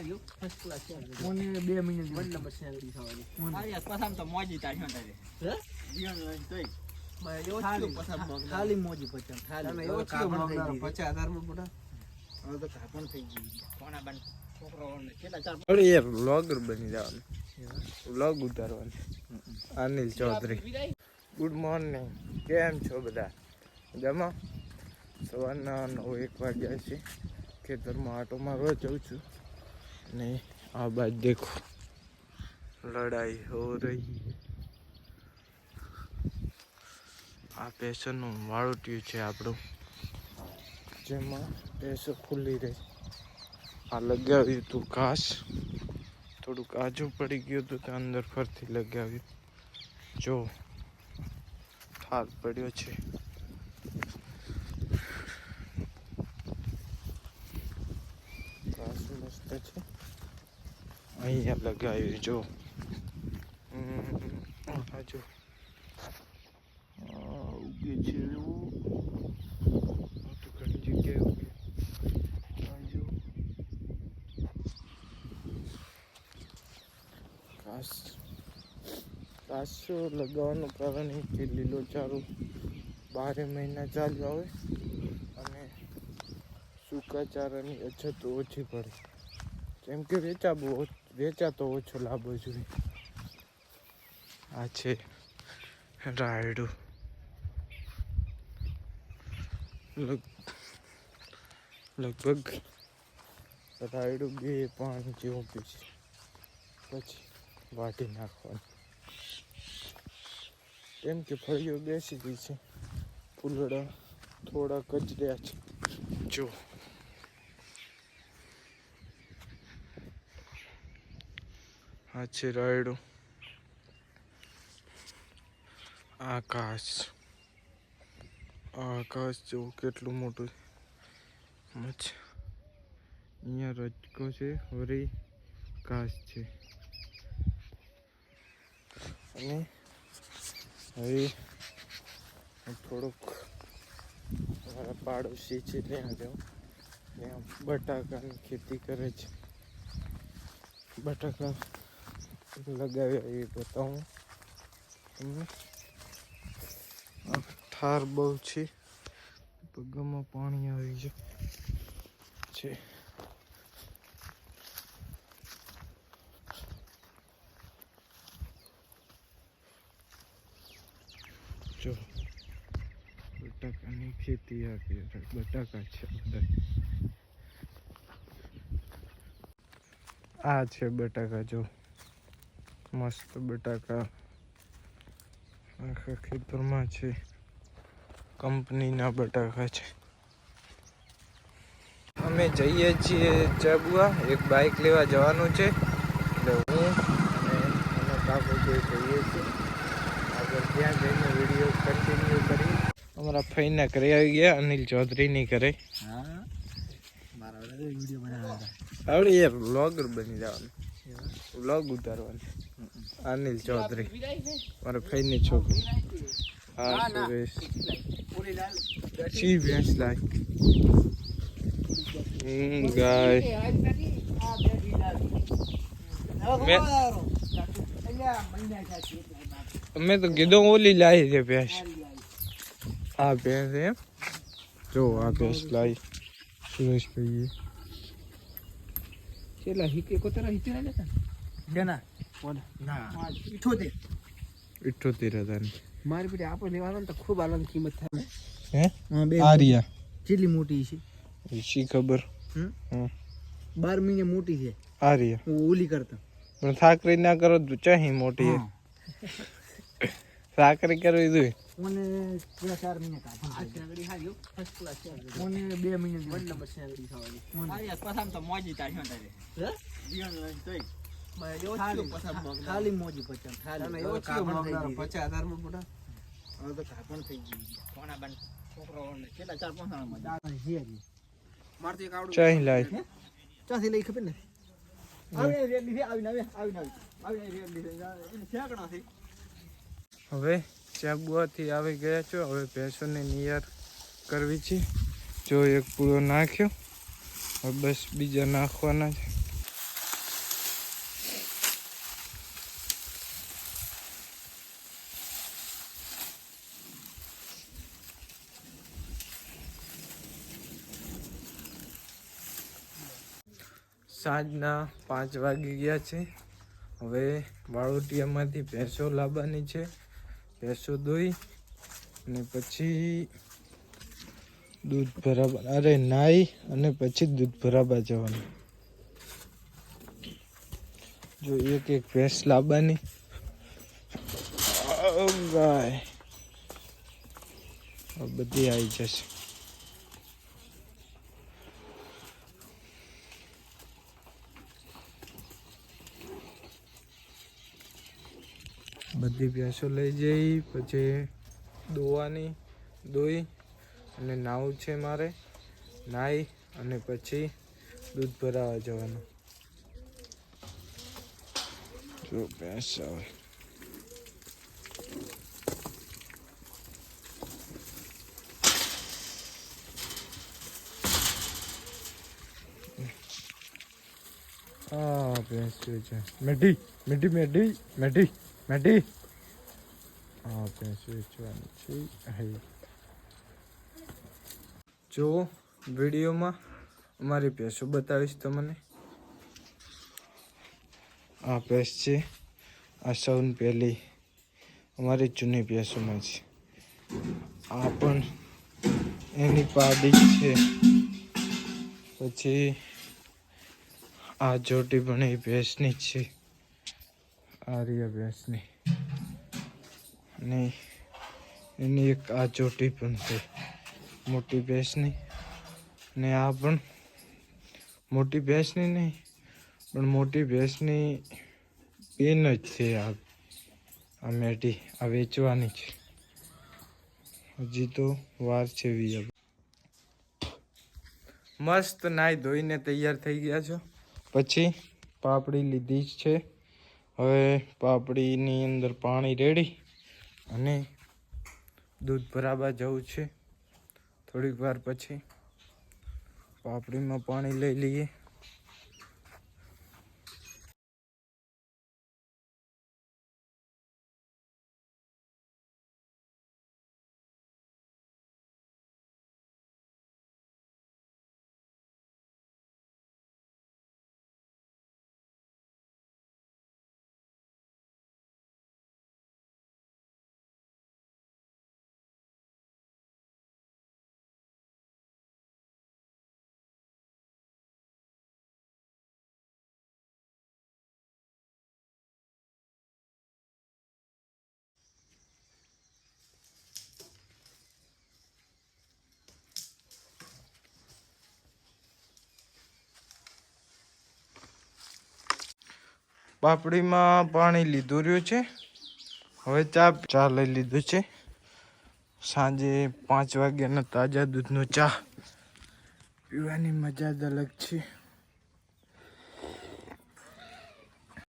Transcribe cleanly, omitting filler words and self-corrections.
હાલ્યો first class છે મને 2 મહિને વન નંબર સેલરી થવાની આ યાર પસામ તો મોજી તારી હટારે હે જીવન લઈને તોય એવો પસામ ખાલી મોજી પચામ ખાલી એવો કાપણ થઈ ગઈ 50000 માં મોટા હવે તો કાપણ થઈ ગઈ કોના બન છોકરાઓને કેટલા ચાર અરે યાર વ્લોગર બની જવાનું વ્લોગ ઉતારવાનું અનિલ ચૌધરી ગુડ મોર્નિંગ કેમ છો બધા જમા સવારના 9-1 વાગ્યા છે ખેતરમાં આટો મારવા જાઉં છું ને આ બાજુ દેખો લડાઈ હો રહી આ પેશનનું વાળુટ્યું છે આપણું જેમાં પેસો ખુલ્લી રહી આ લગાવ્યું હતું ઘાસ થોડુંક આજુ પડી ગયું હતું ત્યાં અંદર ફરતી લગાવ્યું જો થાક પડ્યો છે ઘાસ મસ્ત છે અહીંયા લગાવ્યું જો જો ઉગે છે એવું તો ઘણી જગ્યાએ ઉગે ઘાસ લગાવવાનું કારણ એ કે લીલો ચારો 12 મહિના ચાલ્યો આવે અને સૂકા ચારાની અછત ઓછી પડે કેમ કે વેચાતો ઓછો લાભો જોઈએ આ છે રાયડું લગભગ રાયડું 2 પાણી જેવું પીશે પછી વાટી નાખવાનું કેમ કે ફળીઓ બેસી ગઈ છે ફૂલડા થોડા કચર્યા છે જો આ છે રાયડું આકાશ જો કેટલું મોટું મચ અહીંયા રજકો છે વળી ઘાસ છે અને હવે થોડુંક અમારા પાડોશી છે ત્યાં જાઉં ત્યાં બટાકાની ખેતી કરે છે બટાકા લગાવ્યા એ બતાવું તમને ઠાર બહુ છે પગમાં પાણી આવી છે જો બટાકાની ખેતી આપી બટાકા છે બધા આ છે બટાકા જો મસ્ત બટાકા આખા ખેતરમાં છે કંપનીના બટાકા છે અમે જઈએ છીએ ચાબુઆ એક બાઇક લેવા જવાનું છે એટલે હું અને એનો કાકો જે જઈએ છીએ આગળ ત્યાં જઈને વિડીયો કન્ટિન્યુ કરી અમારા ફઈના ઘરે આવી ગયા અનિલ ચૌધરીની ઘરે હા મારા વિડીયો બનાવવા આવડે યાર વ્લોગર બની જવાનું વ્લોગ ઉતારવાનું અનિલ ચૌધરી મારા ફઈની છોકરી હા સુરેશ છી ભેંસ લાય ગાય મેં તો કીધું ઓલી લાવી છે ભેંસ આ ભેંસ એમ જો આ ભેંસ લાવી સુરેશ ભાઈએ કેટલા હિતે કોતરા હિતે ના જતા દેના ના 78,000 મારી પેટી આપણે લેવાનો ને તો ખૂબ આલન કિંમત થાય હે હા બે આરિયા કેટલી મોટી છે શી ખબર 12 મહિને મોટી છે આરિયા હું ઓલી કરતા પણ સાકરી ના કરો તો ચાહી મોટી હે સાકરી કરવી જોઈએ મને 4 મહિને કાઢી આ સેલરી હાલ્યો ફર્સ્ટ ક્લાસ છે મને 2 મહિને વન નંબર સેલરી થવાની આ યાર પસામ તો મોજી તારી હટારે હે જીવન લઈને તોય એવો પસામ ખાલી મોજી પચામ ખાલી એવો કાપણ થઈ ગઈ 50000 માં મોટા હવે તો કાપણ થઈ ગઈ કોના બન છોકરાઓને કેટલા ચાર પાંચ માં દાદા છે માર તો એક આવડું ચાહી લાવી ચાથી લઈ ખબર ને આવીને રેડ લીધી આવીને રેડ લીધી એને શેકણા થી હવે ચાબુઆથી આવી ગયા છો હવે ભેંસોને નિયાર કરવી છે જો એક પૂળો નાખ્યો હવે બસ બીજા નાખવાના છે સાંજના 5 વાગી ગયા છે. હવે વાળોટિયામાંથી ભેંસો લાવવાની છે. ભેંસો દોઈ અને પછી દૂધ ભરાવા નાઈ અને પછી દૂધ ભરાવા જવાનું. જો એક ભેંસ લાવવાની. ગાય બધી આવી જશે. બધી ભેંસો લઈ જઈ પછી દોવાની. દોઈ અને નાવું છે મારે. નાહી અને પછી દૂધ ભરાવા જવાનું. જો ભેંસ આવે. હા ભેંસ છે મેઢી મેઢી મેઢી મેઢી મેઢી. હા ભેંસ વેચવાની છે. જો વિડીયોમાં અમારી ભેંસો બતાવીશ તમને. આ ભેંસ છે. આ સૌની પહેલી અમારી જૂની ભેંસોમાં છે. આ પણ એની પાડી છે. પછી આ જોટી પણ એ ભેંસની જ છે. આ રિયા ભેંસની અને એની એક આ જોટી પણ છે મોટી ભેંસની. ને આ પણ મોટી ભેંસની નહીં પણ મોટી ભેંસની બેન જ છે. આ મેઢી આ વેચવાની છે. હજી તો વાર છે. મસ્ત નાઈ ધોઈને તૈયાર થઈ ગયા છો. પછી પાપડી લીધી છે. હવે પાપડીની અંદર પાણી રેડી અને દૂધ ભરાવા જવું છે. થોડીક વાર પછી પાપડીમાં પાણી લઈ લઈએ. પાપડીમાં પાણી લીધું રહ્યું છે. હવે ચા લઈ લીધું છે. સાંજે 5 વાગ્યાના તાજા દૂધનો ચા પીવાની મજા જ અલગ છે.